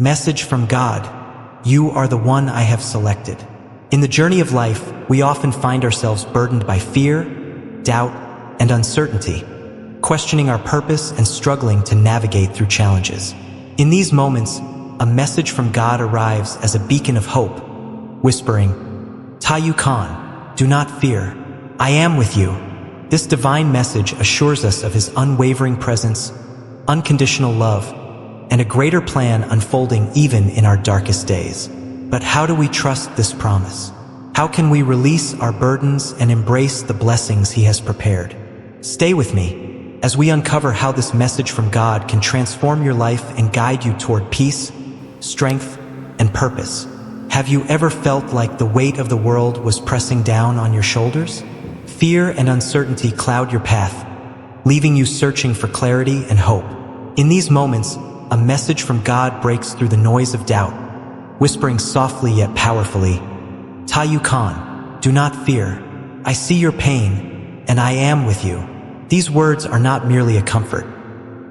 Message from God: you are the one I have selected. In the journey of life, we often find ourselves burdened by fear, doubt, and uncertainty, questioning our purpose and struggling to navigate through challenges. In these moments, a message from God arrives as a beacon of hope, whispering, "Tayu Khan, do not fear. I am with you." This divine message assures us of His unwavering presence, unconditional love, and a greater plan unfolding even in our darkest days. But how do we trust this promise? How can we release our burdens and embrace the blessings He has prepared? Stay with me as we uncover how this message from God can transform your life and guide you toward peace, strength, and purpose. Have you ever felt like the weight of the world was pressing down on your shoulders? Fear and uncertainty cloud your path, leaving you searching for clarity and hope. In these moments, a message from God breaks through the noise of doubt, whispering softly yet powerfully, "Tayu Khan, do not fear. I see your pain, and I am with you." These words are not merely a comfort.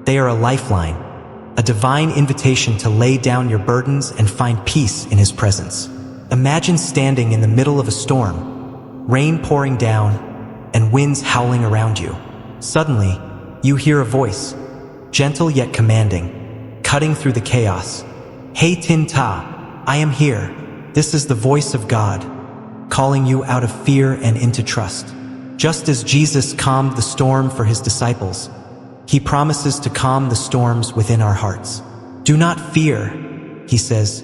They are a lifeline, a divine invitation to lay down your burdens and find peace in His presence. Imagine standing in the middle of a storm, rain pouring down, and winds howling around you. Suddenly, you hear a voice, gentle yet commanding, cutting through the chaos. "Hey Tin Ta, I am here." This is the voice of God, calling you out of fear and into trust. Just as Jesus calmed the storm for His disciples, He promises to calm the storms within our hearts. "Do not fear," He says,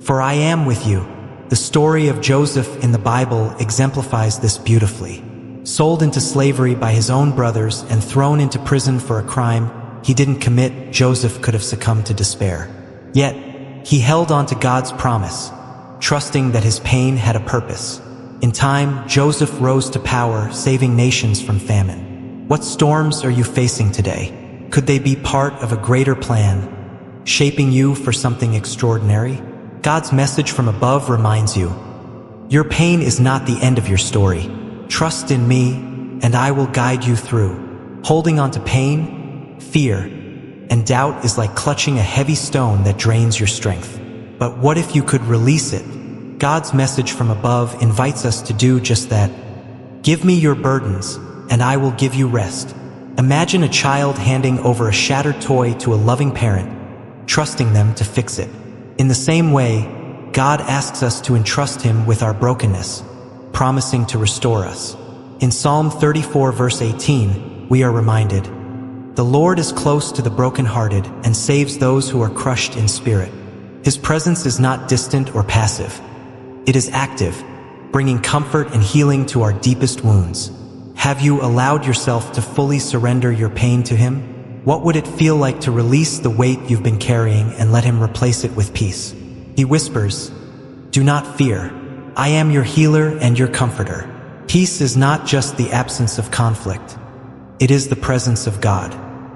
"for I am with you." The story of Joseph in the Bible exemplifies this beautifully. Sold into slavery by his own brothers and thrown into prison for a crime he didn't commit, Joseph could have succumbed to despair. Yet, he held on to God's promise, trusting that his pain had a purpose. In time, Joseph rose to power, saving nations from famine. What storms are you facing today? Could they be part of a greater plan, shaping you for something extraordinary? God's message from above reminds you, your pain is not the end of your story. Trust in me, and I will guide you through. Holding on to pain, fear, and doubt is like clutching a heavy stone that drains your strength. But what if you could release it? God's message from above invites us to do just that. "Give me your burdens, and I will give you rest." Imagine a child handing over a shattered toy to a loving parent, trusting them to fix it. In the same way, God asks us to entrust Him with our brokenness, promising to restore us. In Psalm 34 verse 18, we are reminded, "The Lord is close to the brokenhearted and saves those who are crushed in spirit." His presence is not distant or passive. It is active, bringing comfort and healing to our deepest wounds. Have you allowed yourself to fully surrender your pain to Him? What would it feel like to release the weight you've been carrying and let Him replace it with peace? He whispers, "Do not fear. I am your healer and your comforter." Peace is not just the absence of conflict. It is the presence of God.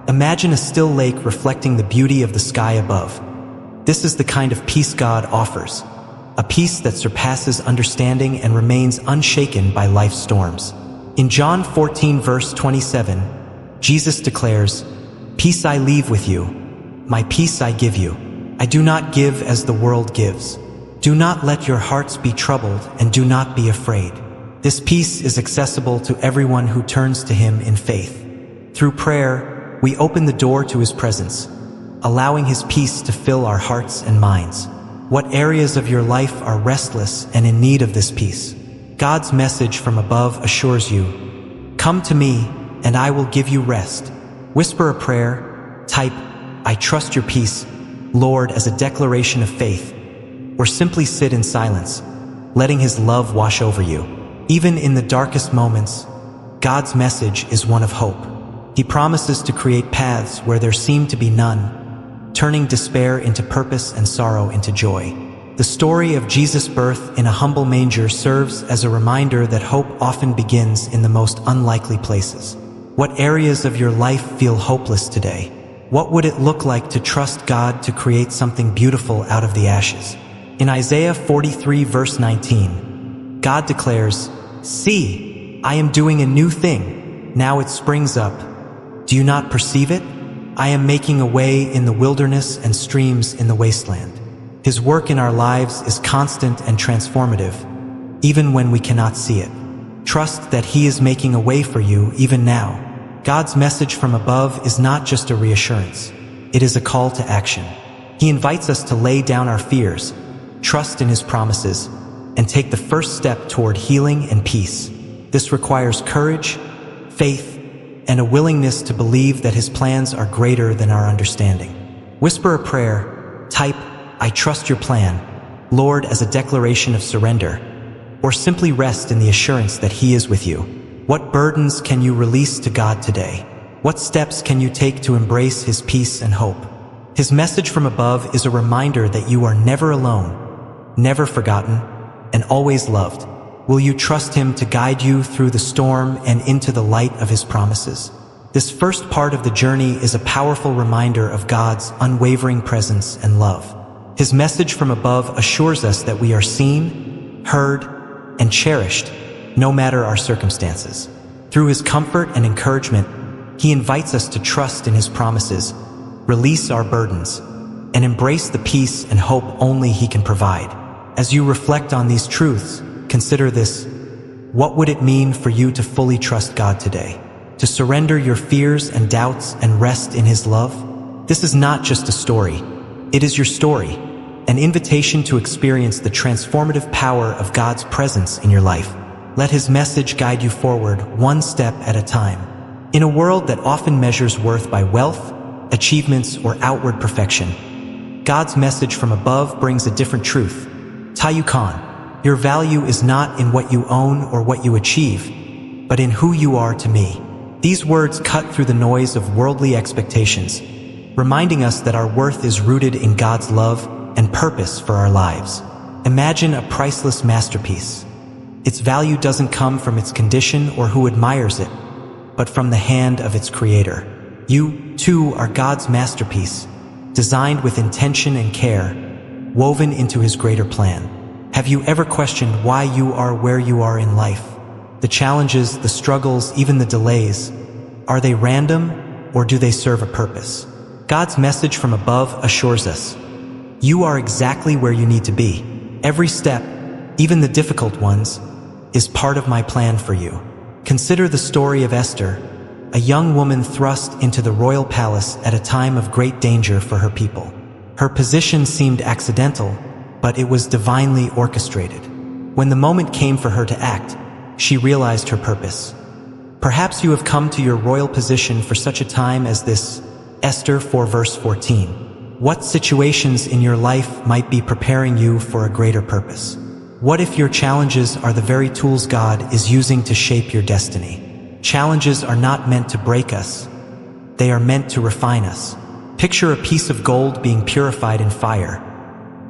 Imagine a still lake reflecting the beauty of the sky above. This is the kind of peace God offers, a peace that surpasses understanding and remains unshaken by life's storms. In John 14 verse 27, Jesus declares, "Peace I leave with you, my peace I give you. I do not give as the world gives. Do not let your hearts be troubled and do not be afraid." This peace is accessible to everyone who turns to Him in faith. Through prayer, we open the door to His presence, allowing His peace to fill our hearts and minds. What areas of your life are restless and in need of this peace? God's message from above assures you, "Come to me, and I will give you rest." Whisper a prayer, type, "I trust your peace, Lord," as a declaration of faith, or simply sit in silence, letting His love wash over you. Even in the darkest moments, God's message is one of hope. He promises to create paths where there seem to be none, turning despair into purpose and sorrow into joy. The story of Jesus' birth in a humble manger serves as a reminder that hope often begins in the most unlikely places. What areas of your life feel hopeless today? What would it look like to trust God to create something beautiful out of the ashes? In Isaiah 43 verse 19, God declares, "See, I am doing a new thing. Now it springs up. Do you not perceive it? I am making a way in the wilderness and streams in the wasteland." His work in our lives is constant and transformative, even when we cannot see it. Trust that He is making a way for you even now. God's message from above is not just a reassurance. It is a call to action. He invites us to lay down our fears, trust in His promises, and take the first step toward healing and peace. This requires courage, faith, and a willingness to believe that His plans are greater than our understanding. Whisper a prayer, type, "I trust your plan, Lord," as a declaration of surrender, or simply rest in the assurance that He is with you. What burdens can you release to God today? What steps can you take to embrace His peace and hope? His message from above is a reminder that you are never alone, never forgotten, and always loved. Will you trust Him to guide you through the storm and into the light of His promises? This first part of the journey is a powerful reminder of God's unwavering presence and love. His message from above assures us that we are seen, heard, and cherished, no matter our circumstances. Through His comfort and encouragement, He invites us to trust in His promises, release our burdens, and embrace the peace and hope only He can provide. As you reflect on these truths, consider this: what would it mean for you to fully trust God today? To surrender your fears and doubts and rest in His love? This is not just a story. It is your story, an invitation to experience the transformative power of God's presence in your life. Let His message guide you forward, one step at a time. In a world that often measures worth by wealth, achievements, or outward perfection, God's message from above brings a different truth. Tayukan, your value is not in what you own or what you achieve, but in who you are to me. These words cut through the noise of worldly expectations, reminding us that our worth is rooted in God's love and purpose for our lives. Imagine a priceless masterpiece. Its value doesn't come from its condition or who admires it, but from the hand of its creator. You, too, are God's masterpiece, designed with intention and care, woven into His greater plan. Have you ever questioned why you are where you are in life? The challenges, the struggles, even the delays, are they random or do they serve a purpose? God's message from above assures us, you are exactly where you need to be. Every step, even the difficult ones, is part of my plan for you. Consider the story of Esther, a young woman thrust into the royal palace at a time of great danger for her people. Her position seemed accidental, but it was divinely orchestrated. When the moment came for her to act, she realized her purpose. Perhaps you have come to your royal position for such a time as this. Esther 4 verse 14. What situations in your life might be preparing you for a greater purpose? What if your challenges are the very tools God is using to shape your destiny? Challenges are not meant to break us. They are meant to refine us. Picture a piece of gold being purified in fire.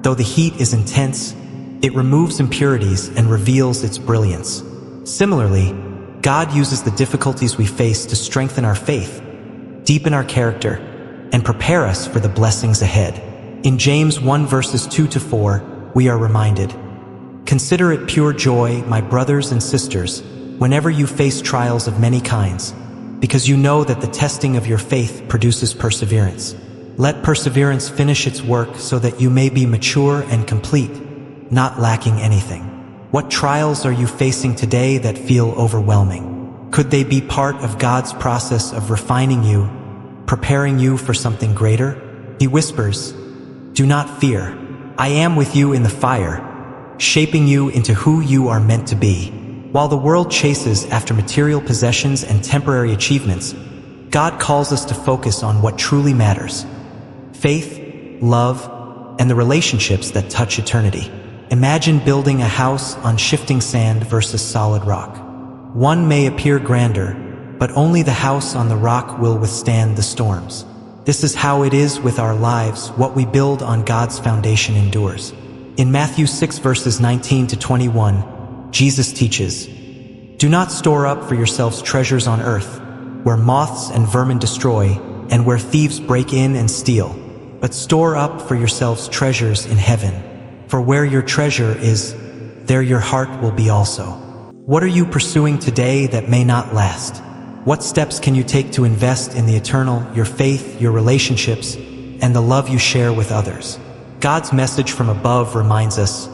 Though the heat is intense, it removes impurities and reveals its brilliance. Similarly, God uses the difficulties we face to strengthen our faith, deepen our character, and prepare us for the blessings ahead. In James 1 verses 2-4, we are reminded, "Consider it pure joy, my brothers and sisters, whenever you face trials of many kinds, because you know that the testing of your faith produces perseverance. Let perseverance finish its work so that you may be mature and complete, not lacking anything." What trials are you facing today that feel overwhelming? Could they be part of God's process of refining you, preparing you for something greater? He whispers, "Do not fear. I am with you in the fire, shaping you into who you are meant to be." While the world chases after material possessions and temporary achievements, God calls us to focus on what truly matters: faith, love, and the relationships that touch eternity. Imagine building a house on shifting sand versus solid rock. One may appear grander, but only the house on the rock will withstand the storms. This is how it is with our lives. What we build on God's foundation endures. In Matthew 6 verses 19-21, Jesus teaches, "Do not store up for yourselves treasures on earth, where moths and vermin destroy, and where thieves break in and steal, but store up for yourselves treasures in heaven. For where your treasure is, there your heart will be also." What are you pursuing today that may not last? What steps can you take to invest in the eternal, your faith, your relationships, and the love you share with others? God's message from above reminds us,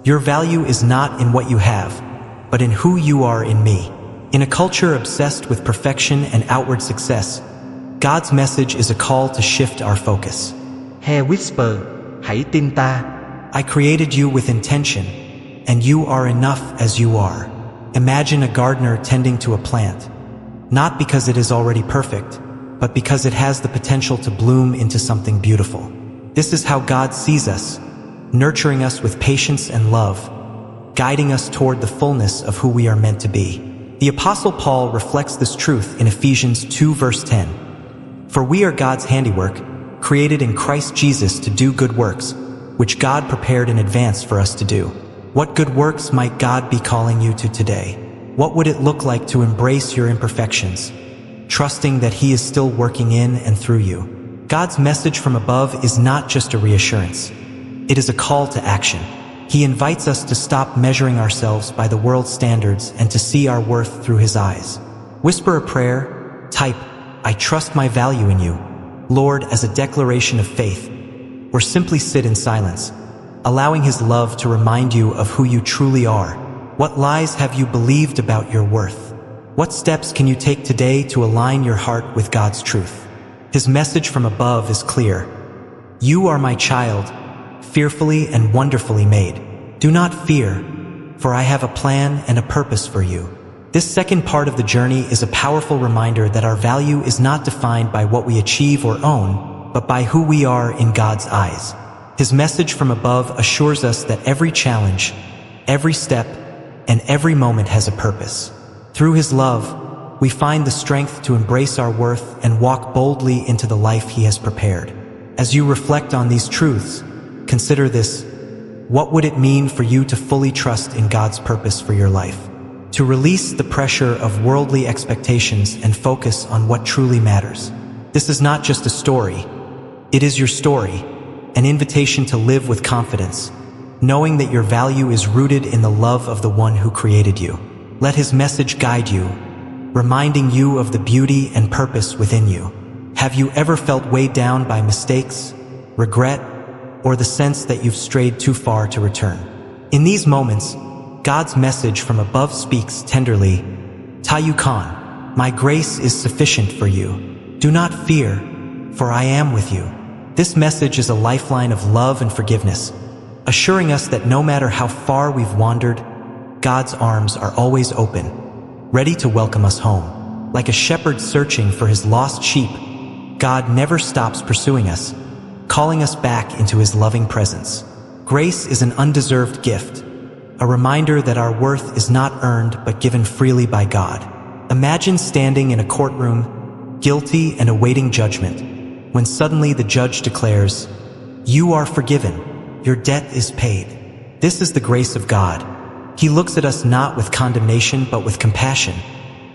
your value is not in what you have, but in who you are in me. In a culture obsessed with perfection and outward success, God's message is a call to shift our focus. He whisper, hãy tin ta. I created you with intention, and you are enough as you are. Imagine a gardener tending to a plant, not because it is already perfect, but because it has the potential to bloom into something beautiful. This is how God sees us, nurturing us with patience and love, guiding us toward the fullness of who we are meant to be. The Apostle Paul reflects this truth in Ephesians 2 verse 10. For we are God's handiwork, created in Christ Jesus to do good works, which God prepared in advance for us to do. What good works might God be calling you to today? What would it look like to embrace your imperfections, trusting that He is still working in and through you? God's message from above is not just a reassurance. It is a call to action. He invites us to stop measuring ourselves by the world's standards and to see our worth through His eyes. Whisper a prayer, type, I trust my value in you, Lord, as a declaration of faith, or simply sit in silence, allowing His love to remind you of who you truly are. What lies have you believed about your worth? What steps can you take today to align your heart with God's truth? His message from above is clear. You are my child, fearfully and wonderfully made. Do not fear, for I have a plan and a purpose for you. This second part of the journey is a powerful reminder that our value is not defined by what we achieve or own, but by who we are in God's eyes. His message from above assures us that every challenge, every step, and every moment has a purpose. Through His love, we find the strength to embrace our worth and walk boldly into the life He has prepared. As you reflect on these truths, consider this: what would it mean for you to fully trust in God's purpose for your life? To release the pressure of worldly expectations and focus on what truly matters. This is not just a story. It is your story, an invitation to live with confidence, knowing that your value is rooted in the love of the one who created you. Let His message guide you, reminding you of the beauty and purpose within you. Have you ever felt weighed down by mistakes, regret, or the sense that you've strayed too far to return? In these moments, God's message from above speaks tenderly, Tayu Khan, my grace is sufficient for you. Do not fear, for I am with you. This message is a lifeline of love and forgiveness, assuring us that no matter how far we've wandered, God's arms are always open, ready to welcome us home. Like a shepherd searching for his lost sheep, God never stops pursuing us, calling us back into His loving presence. Grace is an undeserved gift, a reminder that our worth is not earned but given freely by God. Imagine standing in a courtroom, guilty and awaiting judgment, when suddenly the judge declares, "You are forgiven, your debt is paid." This is the grace of God. He looks at us not with condemnation but with compassion,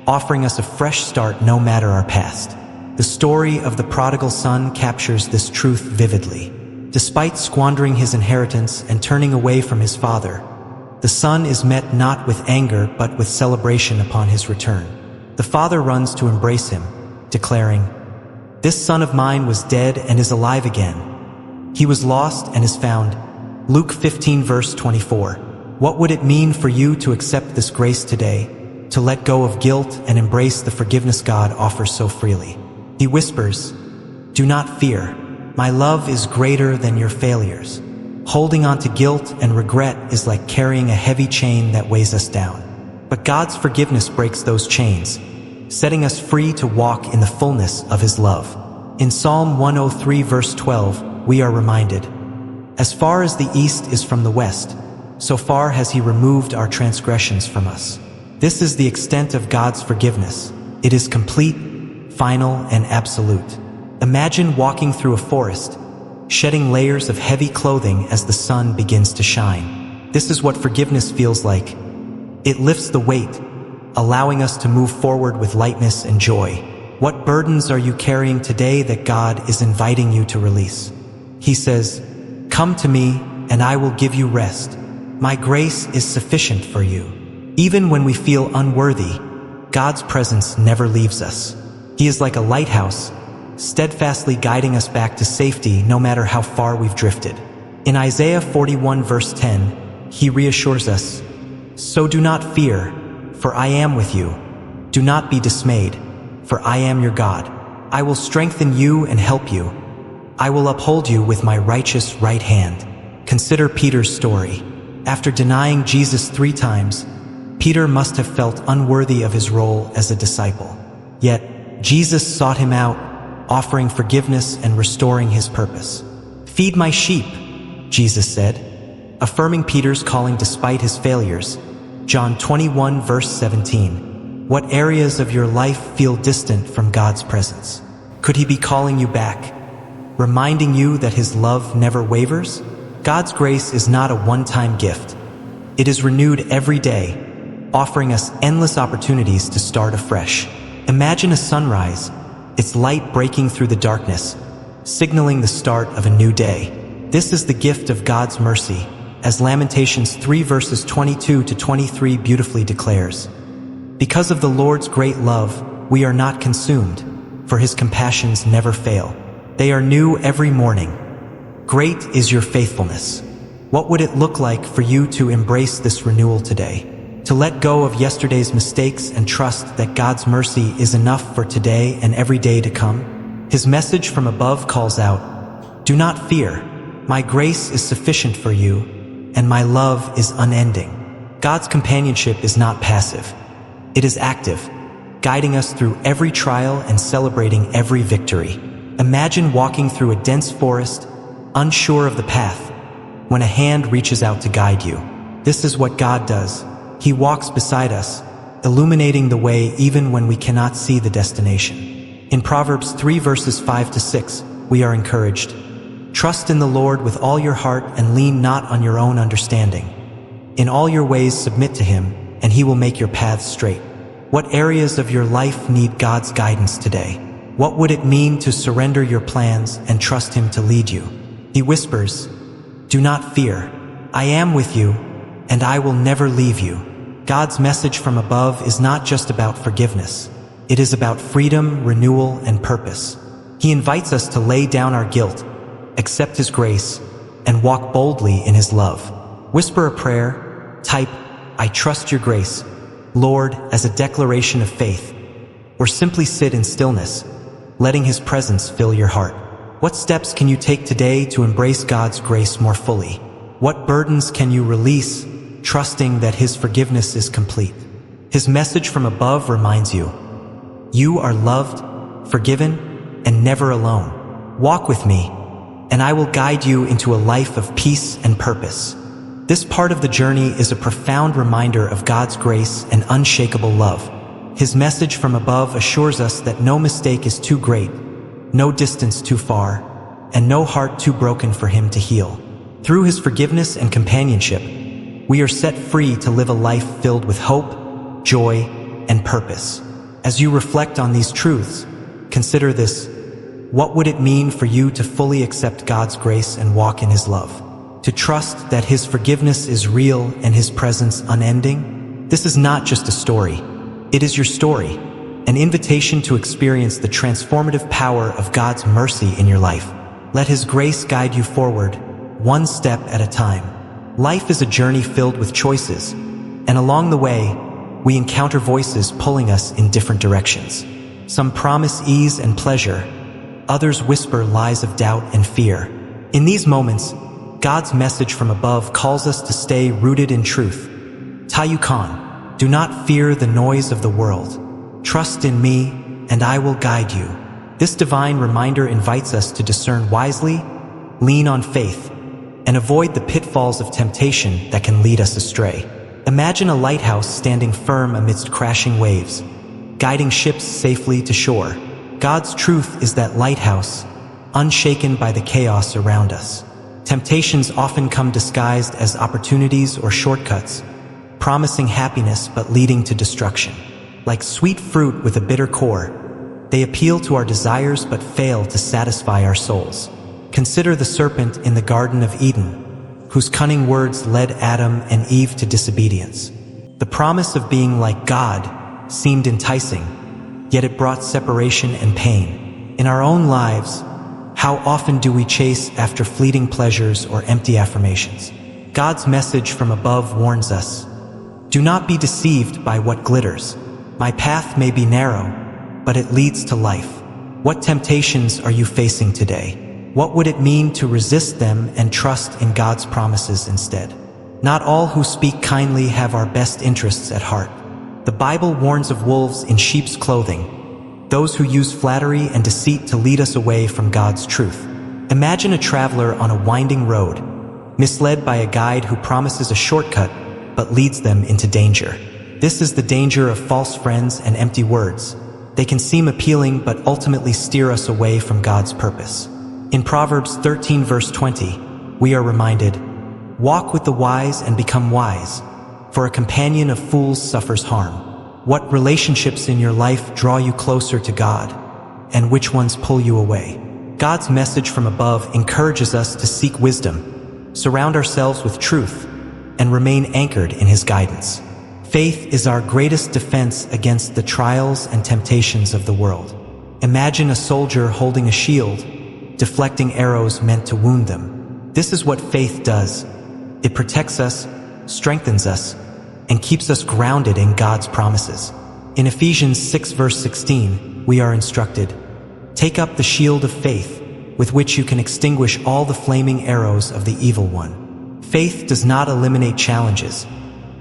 offering us a fresh start no matter our past. The story of the prodigal son captures this truth vividly. Despite squandering his inheritance and turning away from his father, the son is met not with anger but with celebration upon his return. The father runs to embrace him, declaring, "This son of mine was dead and is alive again. He was lost and is found." Luke 15 verse 24. What would it mean for you to accept this grace today, to let go of guilt and embrace the forgiveness God offers so freely? He whispers, "Do not fear. My love is greater than your failures." Holding on to guilt and regret is like carrying a heavy chain that weighs us down. But God's forgiveness breaks those chains, setting us free to walk in the fullness of His love. In Psalm 103 verse 12, we are reminded, "As far as the east is from the west, so far has He removed our transgressions from us." This is the extent of God's forgiveness. It is complete, final, and absolute. Imagine walking through a forest, shedding layers of heavy clothing as the sun begins to shine. This is what forgiveness feels like. It lifts the weight, allowing us to move forward with lightness and joy. What burdens are you carrying today that God is inviting you to release? He says, "Come to me, and I will give you rest. My grace is sufficient for you." Even when we feel unworthy, God's presence never leaves us. He is like a lighthouse, steadfastly guiding us back to safety no matter how far we've drifted. In Isaiah 41 verse 10, he reassures us, "So do not fear, for I am with you. Do not be dismayed, for I am your God. I will strengthen you and help you. I will uphold you with my righteous right hand." Consider Peter's story. After denying Jesus 3 times, Peter must have felt unworthy of his role as a disciple. Yet, Jesus sought him out, offering forgiveness and restoring his purpose. "Feed my sheep," Jesus said, affirming Peter's calling despite his failures. John 21 verse 17. What areas of your life feel distant from God's presence? Could he be calling you back, reminding you that his love never wavers? God's grace is not a one-time gift. It is renewed every day, offering us endless opportunities to start afresh. Imagine a sunrise, its light breaking through the darkness, signaling the start of a new day. This is the gift of God's mercy, as Lamentations 3 verses 22 to 23 beautifully declares. Because of the Lord's great love, we are not consumed, for his compassions never fail. They are new every morning. Great is your faithfulness. What would it look like for you to embrace this renewal today? To let go of yesterday's mistakes and trust that God's mercy is enough for today and every day to come? His message from above calls out, "Do not fear. My grace is sufficient for you, and my love is unending." God's companionship is not passive. It is active, guiding us through every trial and celebrating every victory. Imagine walking through a dense forest, unsure of the path, when a hand reaches out to guide you. This is what God does. He walks beside us, illuminating the way even when we cannot see the destination. In Proverbs 3 verses 5 to 6, we are encouraged. "Trust in the Lord with all your heart and lean not on your own understanding. In all your ways submit to him, and he will make your paths straight." What areas of your life need God's guidance today? What would it mean to surrender your plans and trust him to lead you? He whispers, "Do not fear. I am with you, and I will never leave you." God's message from above is not just about forgiveness. It is about freedom, renewal, and purpose. He invites us to lay down our guilt, accept his grace, and walk boldly in his love. Whisper a prayer, type, "I trust your grace, Lord," as a declaration of faith, or simply sit in stillness, letting his presence fill your heart. What steps can you take today to embrace God's grace more fully? What burdens can you release, trusting that his forgiveness is complete? His message from above reminds you, you are loved, forgiven, and never alone. Walk with me, and I will guide you into a life of peace and purpose. This part of the journey is a profound reminder of God's grace and unshakable love. His message from above assures us that no mistake is too great, no distance too far, and no heart too broken for him to heal. Through his forgiveness and companionship, we are set free to live a life filled with hope, joy, and purpose. As you reflect on these truths, consider this: what would it mean for you to fully accept God's grace and walk in his love? To trust that his forgiveness is real and his presence unending? This is not just a story. It is your story, an invitation to experience the transformative power of God's mercy in your life. Let his grace guide you forward, one step at a time. Life is a journey filled with choices, and along the way, we encounter voices pulling us in different directions. Some promise ease and pleasure, others whisper lies of doubt and fear. In these moments, God's message from above calls us to stay rooted in truth. Tayukan, do not fear the noise of the world. Trust in me, and I will guide you. This divine reminder invites us to discern wisely, lean on faith, and avoid the pitfalls of temptation that can lead us astray. Imagine a lighthouse standing firm amidst crashing waves, guiding ships safely to shore. God's truth is that lighthouse, unshaken by the chaos around us. Temptations often come disguised as opportunities or shortcuts, promising happiness but leading to destruction. Like sweet fruit with a bitter core, they appeal to our desires but fail to satisfy our souls. Consider the serpent in the Garden of Eden, whose cunning words led Adam and Eve to disobedience. The promise of being like God seemed enticing, yet it brought separation and pain. In our own lives, How often do we chase after fleeting pleasures or empty affirmations? God's message from above warns us, do not be deceived by what glitters. My path may be narrow, but it leads to life. What temptations are you facing today? What would it mean to resist them and trust in God's promises instead? Not all who speak kindly have our best interests at heart. The Bible warns of wolves in sheep's clothing, those who use flattery and deceit to lead us away from God's truth. Imagine a traveler on a winding road, misled by a guide who promises a shortcut but leads them into danger. This is the danger of false friends and empty words. They can seem appealing but ultimately steer us away from God's purpose. In Proverbs 13 verse 20, we are reminded, walk with the wise and become wise, for a companion of fools suffers harm. What relationships in your life draw you closer to God, and which ones pull you away? God's message from above encourages us to seek wisdom, surround ourselves with truth, and remain anchored in His guidance. Faith is our greatest defense against the trials and temptations of the world. Imagine a soldier holding a shield, deflecting arrows meant to wound them. This is what faith does. It protects us, strengthens us, and keeps us grounded in God's promises. In Ephesians 6 verse 16, we are instructed, take up the shield of faith, with which you can extinguish all the flaming arrows of the evil one. Faith does not eliminate challenges,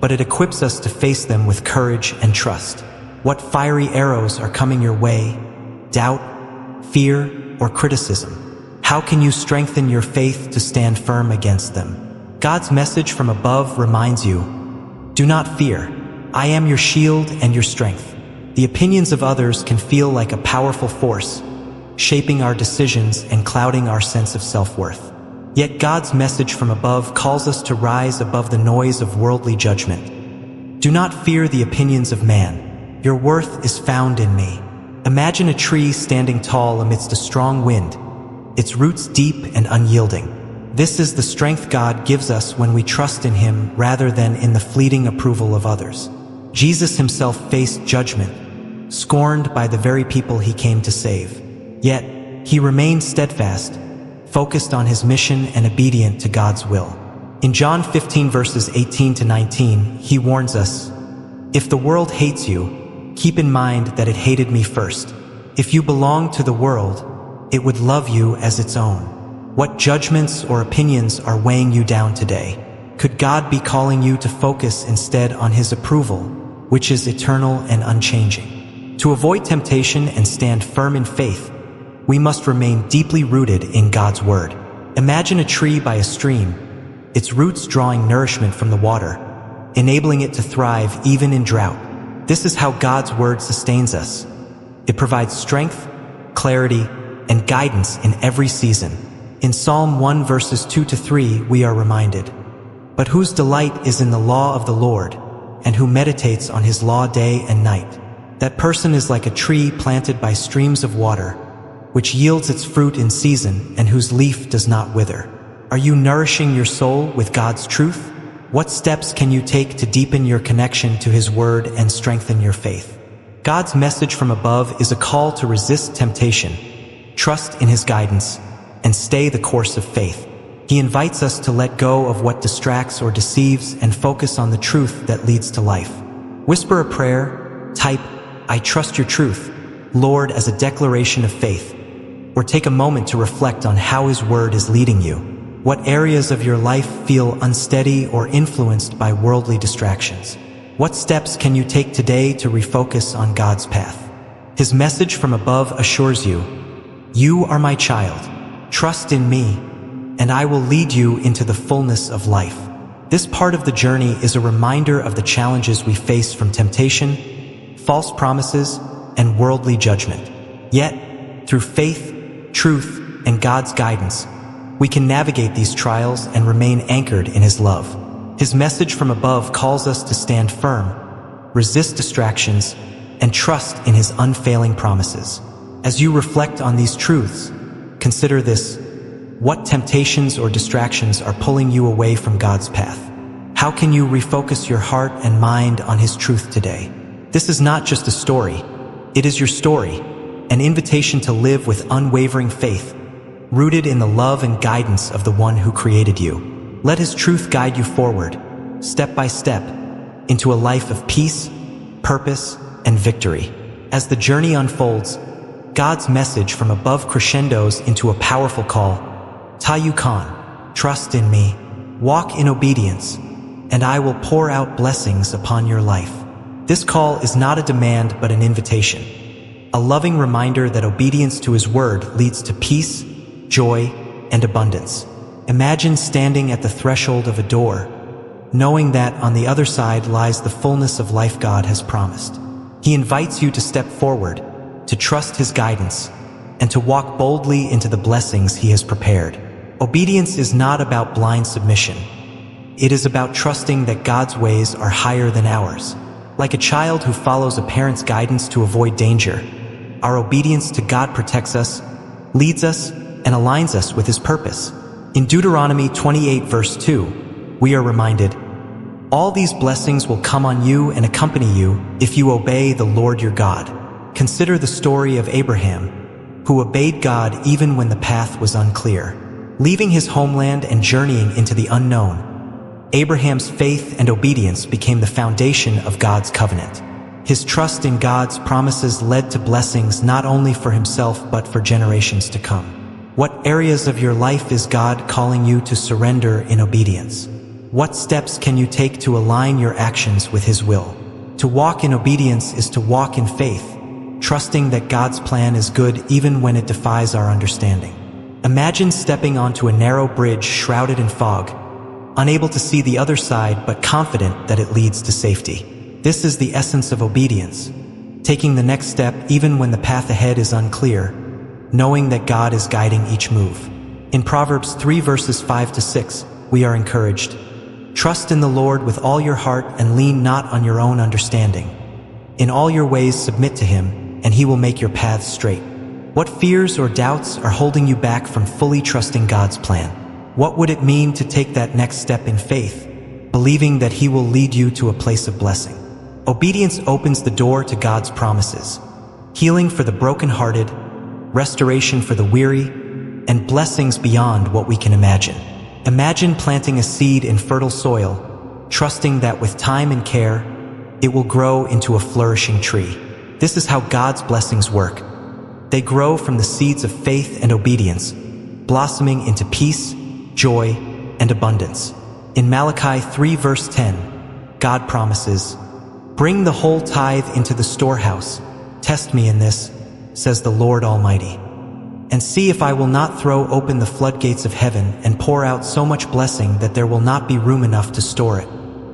but it equips us to face them with courage and trust. What fiery arrows are coming your way? Doubt, fear, or criticism? How can you strengthen your faith to stand firm against them? God's message from above reminds you, do not fear. I am your shield and your strength. The opinions of others can feel like a powerful force, shaping our decisions and clouding our sense of self-worth. Yet God's message from above calls us to rise above the noise of worldly judgment. Do not fear the opinions of man. Your worth is found in me. Imagine a tree standing tall amidst a strong wind, its roots deep and unyielding. This is the strength God gives us when we trust in Him rather than in the fleeting approval of others. Jesus Himself faced judgment, scorned by the very people He came to save. Yet, He remained steadfast, focused on His mission and obedient to God's will. In John 15 verses 18 to 19, He warns us, if the world hates you, keep in mind that it hated me first. If you belong to the world, it would love you as its own. What judgments or opinions are weighing you down today? Could God be calling you to focus instead on His approval, which is eternal and unchanging? To avoid temptation and stand firm in faith, we must remain deeply rooted in God's Word. Imagine a tree by a stream, its roots drawing nourishment from the water, enabling it to thrive even in drought. This is how God's Word sustains us. It provides strength, clarity, and guidance in every season. In Psalm 1 verses 2 to 3, we are reminded, but whose delight is in the law of the Lord, and who meditates on His law day and night. That person is like a tree planted by streams of water, which yields its fruit in season and whose leaf does not wither. Are you nourishing your soul with God's truth? What steps can you take to deepen your connection to His Word and strengthen your faith? God's message from above is a call to resist temptation, trust in His guidance, and stay the course of faith. He invites us to let go of what distracts or deceives and focus on the truth that leads to life. Whisper a prayer, type, I trust your truth, Lord, as a declaration of faith, or take a moment to reflect on how His Word is leading you. What areas of your life feel unsteady or influenced by worldly distractions? What steps can you take today to refocus on God's path? His message from above assures you, you are my child. Trust in me, and I will lead you into the fullness of life. This part of the journey is a reminder of the challenges we face from temptation, false promises, and worldly judgment. Yet, through faith, truth, and God's guidance, we can navigate these trials and remain anchored in His love. His message from above calls us to stand firm, resist distractions, and trust in His unfailing promises. As you reflect on these truths, consider this: what temptations or distractions are pulling you away from God's path? How can you refocus your heart and mind on His truth today? This is not just a story, it is your story, an invitation to live with unwavering faith, rooted in the love and guidance of the one who created you. Let his truth guide you forward, step by step, into a life of peace, purpose, and victory. As the journey unfolds, God's message from above crescendos into a powerful call. Tayu Khan, trust in me, walk in obedience, and I will pour out blessings upon your life. This call is not a demand but an invitation, a loving reminder that obedience to his word leads to peace, joy, and abundance. Imagine standing at the threshold of a door, knowing that on the other side lies the fullness of life God has promised. He invites you to step forward, to trust his guidance, and to walk boldly into the blessings he has prepared. Obedience is not about blind submission. It is about trusting that God's ways are higher than ours. Like a child who follows a parent's guidance to avoid danger, our obedience to God protects us, leads us, and aligns us with his purpose. In Deuteronomy 28 verse 2, we are reminded, all these blessings will come on you and accompany you if you obey the Lord your God. Consider the story of Abraham, who obeyed God even when the path was unclear. Leaving his homeland and journeying into the unknown, Abraham's faith and obedience became the foundation of God's covenant. His trust in God's promises led to blessings not only for himself but for generations to come. What areas of your life is God calling you to surrender in obedience? What steps can you take to align your actions with his will? To walk in obedience is to walk in faith, trusting that God's plan is good even when it defies our understanding. Imagine stepping onto a narrow bridge shrouded in fog, unable to see the other side but confident that it leads to safety. This is the essence of obedience, taking the next step even when the path ahead is unclear, knowing that God is guiding each move. In Proverbs 3 verses 5 to 6, we are encouraged, trust in the Lord with all your heart and lean not on your own understanding. In all your ways submit to him, and he will make your paths straight. What fears or doubts are holding you back from fully trusting God's plan? What would it mean to take that next step in faith, believing that he will lead you to a place of blessing? Obedience opens the door to God's promises, healing for the brokenhearted, restoration for the weary, and blessings beyond what we can imagine. Imagine planting a seed in fertile soil, trusting that with time and care, it will grow into a flourishing tree. This is how God's blessings work. They grow from the seeds of faith and obedience, blossoming into peace, joy, and abundance. In Malachi 3 verse 10, God promises, bring the whole tithe into the storehouse. Test me in this, says the Lord Almighty, and see if I will not throw open the floodgates of heaven and pour out so much blessing that there will not be room enough to store it.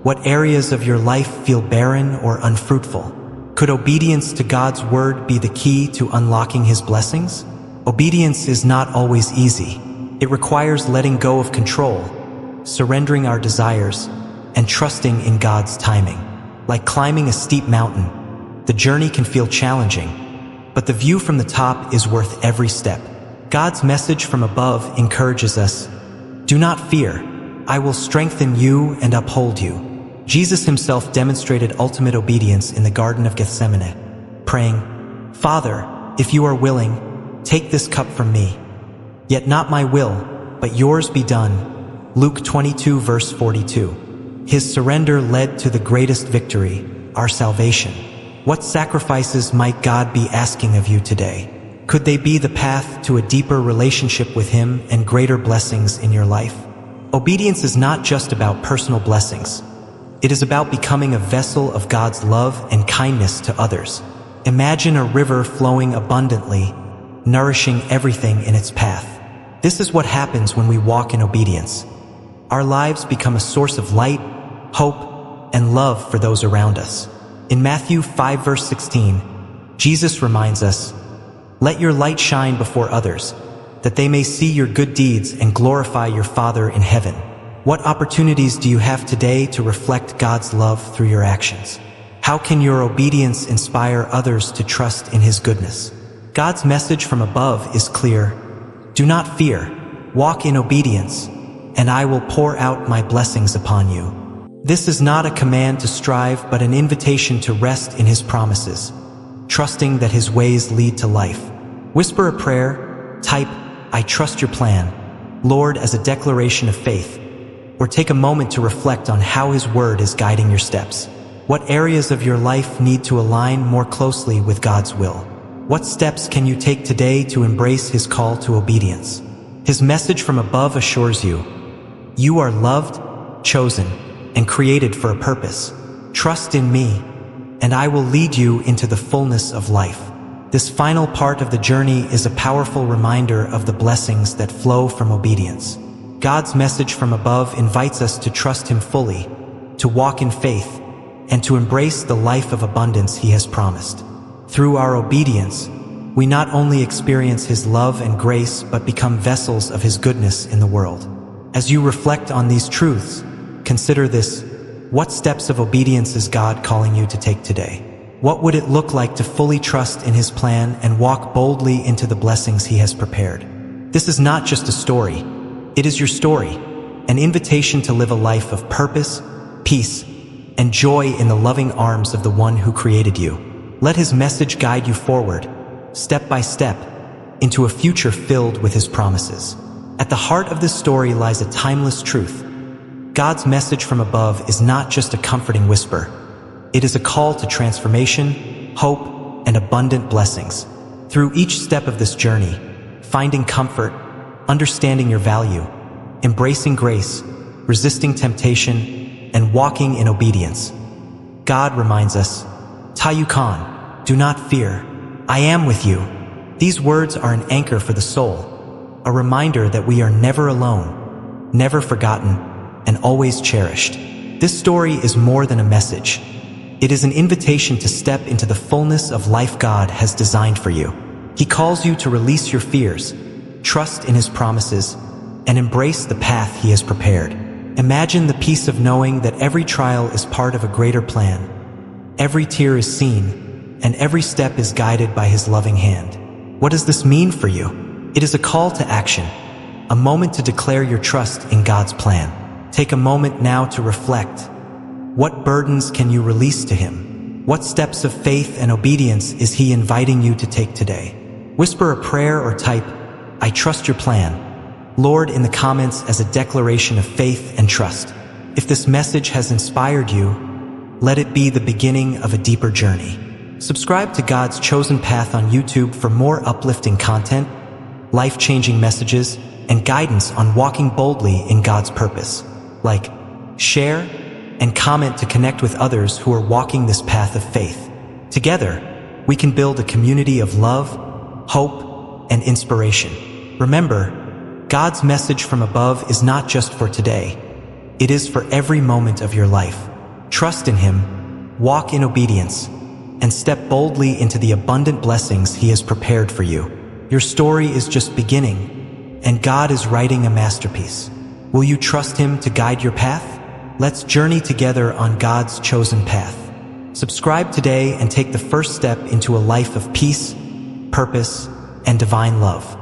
What areas of your life feel barren or unfruitful? Could obedience to God's word be the key to unlocking his blessings? Obedience is not always easy. It requires letting go of control, surrendering our desires, and trusting in God's timing. Like climbing a steep mountain, the journey can feel challenging, but the view from the top is worth every step. God's message from above encourages us, do not fear, I will strengthen you and uphold you. Jesus himself demonstrated ultimate obedience in the Garden of Gethsemane, praying, Father, if you are willing, take this cup from me. Yet not my will, but yours be done. Luke 22 verse 42. His surrender led to the greatest victory, our salvation. What sacrifices might God be asking of you today? Could they be the path to a deeper relationship with him and greater blessings in your life? Obedience is not just about personal blessings. It is about becoming a vessel of God's love and kindness to others. Imagine a river flowing abundantly, nourishing everything in its path. This is what happens when we walk in obedience. Our lives become a source of light, hope, and love for those around us. In Matthew 5 verse 16, Jesus reminds us, let your light shine before others, that they may see your good deeds and glorify your Father in heaven. What opportunities do you have today to reflect God's love through your actions? How can your obedience inspire others to trust in his goodness? God's message from above is clear. Do not fear, walk in obedience, and I will pour out my blessings upon you. This is not a command to strive, but an invitation to rest in his promises, trusting that his ways lead to life. Whisper a prayer, type, I trust your plan, Lord, as a declaration of faith, or take a moment to reflect on how His Word is guiding your steps. What areas of your life need to align more closely with God's will? What steps can you take today to embrace His call to obedience? His message from above assures you, you are loved, chosen, and created for a purpose. Trust in me, and I will lead you into the fullness of life. This final part of the journey is a powerful reminder of the blessings that flow from obedience. God's message from above invites us to trust Him fully, to walk in faith, and to embrace the life of abundance He has promised. Through our obedience, we not only experience His love and grace, but become vessels of His goodness in the world. As you reflect on these truths, consider this: what steps of obedience is God calling you to take today? What would it look like to fully trust in His plan and walk boldly into the blessings He has prepared? This is not just a story. It is your story, an invitation to live a life of purpose, peace, and joy in the loving arms of the One who created you. Let His message guide you forward, step by step, into a future filled with His promises. At the heart of this story lies a timeless truth. God's message from above is not just a comforting whisper. It is a call to transformation, hope, and abundant blessings. Through each step of this journey, finding comfort, understanding your value, embracing grace, resisting temptation, and walking in obedience, God reminds us, Tayu Khan, do not fear, I am with you. These words are an anchor for the soul, a reminder that we are never alone, never forgotten, and always cherished. This story is more than a message. It is an invitation to step into the fullness of life God has designed for you. He calls you to release your fears, trust in His promises, and embrace the path He has prepared. Imagine the peace of knowing that every trial is part of a greater plan. Every tear is seen, and every step is guided by His loving hand. What does this mean for you? It is a call to action, a moment to declare your trust in God's plan. Take a moment now to reflect. What burdens can you release to Him? What steps of faith and obedience is He inviting you to take today? Whisper a prayer or type, I trust your plan, Lord, in the comments as a declaration of faith and trust. If this message has inspired you, let it be the beginning of a deeper journey. Subscribe to God's Chosen Path on YouTube for more uplifting content, life-changing messages, and guidance on walking boldly in God's purpose. Like, share, and comment to connect with others who are walking this path of faith. Together, we can build a community of love, hope, and inspiration. Remember, God's message from above is not just for today. It is for every moment of your life. Trust in Him, walk in obedience, and step boldly into the abundant blessings He has prepared for you. Your story is just beginning, and God is writing a masterpiece. Will you trust Him to guide your path? Let's journey together on God's chosen path. Subscribe today and take the first step into a life of peace, purpose, and divine love.